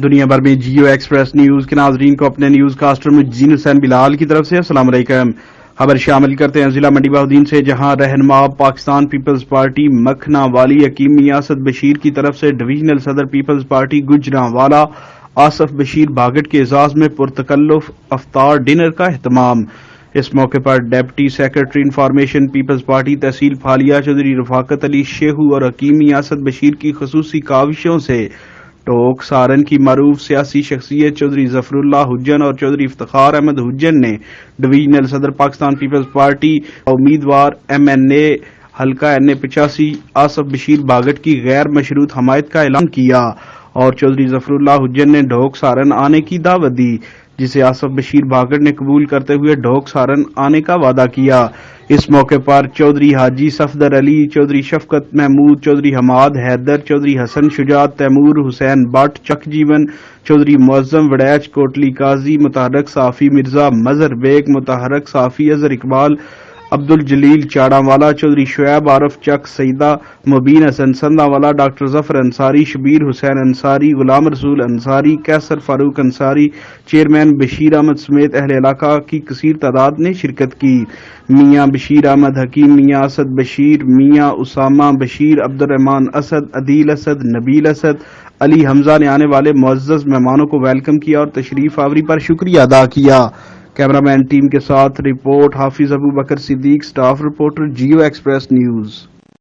دنیا بھر میں جیو ایکسپریس نیوز کے ناظرین کو اپنے نیوز کاسٹر مجین حسین بلال کی طرف سے السلام علیکم۔ خبر شامل کرتے ہیں ضلع منڈی بہاؤالدین سے، جہاں رہنما پاکستان پیپلز پارٹی مکھنا والی حکیم میاں اسد بشیر کی طرف سے ڈویژنل صدر پیپلز پارٹی گجرانوالا آصف بشیر بھاگٹ کے اعزاز میں پرتکلف افطار ڈنر کا اہتمام۔ اس موقع پر deputy secretary information Peoples Party تحصیل پھالیا چودھری رفاقت علی شیخو اور حکیم میاں اسد بشیر کی خصوصی کاوشوں سے ٹوک سارن کی معروف سیاسی شخصیت چودھری ظفر اللہ حجن اور چودھری افتخار احمد حجن نے ڈویژنل صدر پاکستان پیپلز پارٹی امیدوار ایم این اے حلقہ این اے 85 آصف بشیر بھاگٹ کی غیر مشروط حمایت کا اعلان کیا اور چودھری ظفر اللہ حجن نے ڈھوک سارن آنے کی دعوت دی، جسے آصف بشیر بھاگٹ نے قبول کرتے ہوئے ڈھوک سارن آنے کا وعدہ کیا۔ اس موقع پر چودھری حاجی صفدر علی، چودھری شفقت محمود، چودھری حماد حیدر، چودھری حسن شجاعت، تیمور حسین بٹ چک جیون، چودھری معظم وڑیچ، کوٹلی قاضی، متحرک صحافی مرزا مظہر بیگ، متحرک صحافی اظہر اقبال، عبد الجلیل چاڑا والا، چودھری شعیب عارف چک، سیدہ مبین حسن سندھا والا، ڈاکٹر ظفر انصاری، شبیر حسین انصاری، غلام رسول انصاری، کیسر فاروق انصاری، چیئرمین بشیر احمد سمیت اہل علاقہ کی کثیر تعداد نے شرکت کی۔ میاں بشیر احمد، حکیم میاں اسد بشیر، میاں اسامہ بشیر، عبد الرحمان اسد، عدیل اسد، نبیل اسد، علی حمزہ نے آنے والے معزز مہمانوں کو ویلکم کیا اور تشریف آوری پر شکریہ ادا کیا۔ کیمرہ مین ٹیم کے ساتھ report Hafiz Abu Bakar Siddique, staff reporter Geo Express news.